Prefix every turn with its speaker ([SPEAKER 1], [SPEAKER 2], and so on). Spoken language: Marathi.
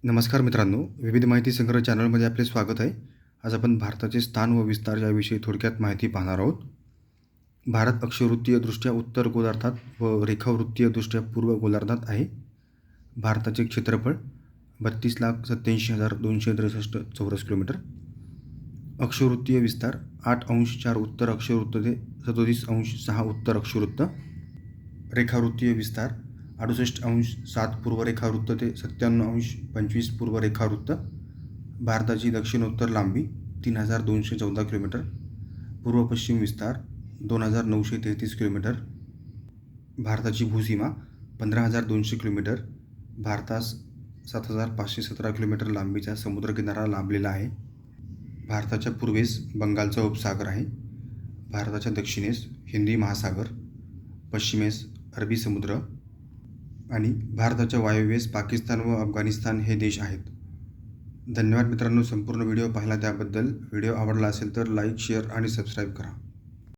[SPEAKER 1] नमस्कार मित्रांनो, विविध माहिती संग्रह चॅनलमध्ये आपले स्वागत आहे. आज आपण भारताचे स्थान व विस्तार याविषयी थोडक्यात माहिती पाहणार आहोत. भारत अक्षवृत्तीयदृष्ट्या उत्तर गोलार्धात व रेखावृत्तीयदृष्ट्या पूर्व गोलार्धात आहे. भारताचे क्षेत्रफळ 32,87,263 चौरस किलोमीटर. अक्षवृत्तीय विस्तार 8° उत्तर अक्षवृत्त ते 37° उत्तर अक्षवृत्त. रेखावृत्तीय विस्तार 68° पूर्व रेखावृत्त ते 97° पूर्व रेखावृत्त. भारताची दक्षिणोत्तर लांबी 3,214 किलोमीटर. पूर्व पश्चिम विस्तार 2,933 किलोमीटर. भारताची भूसीमा 15,200 किलोमीटर. भारतास 7,517 किलोमीटर लांबीचा समुद्रकिनारा लाभलेला आहे. भारताच्या पूर्वेस बंगालचा उपसागर आहे. भारताच्या दक्षिणेस हिंदी महासागर, पश्चिमेस अरबी समुद्र आणि भारताच्या वायव्येस पाकिस्तान व अफगाणिस्तान हे देश आहेत. धन्यवाद मित्रांनो, संपूर्ण व्हिडिओ पाहिला त्याबद्दल. व्हिडिओ आवडला असेल तर लाईक, शेअर आणि सबस्क्राईब करा.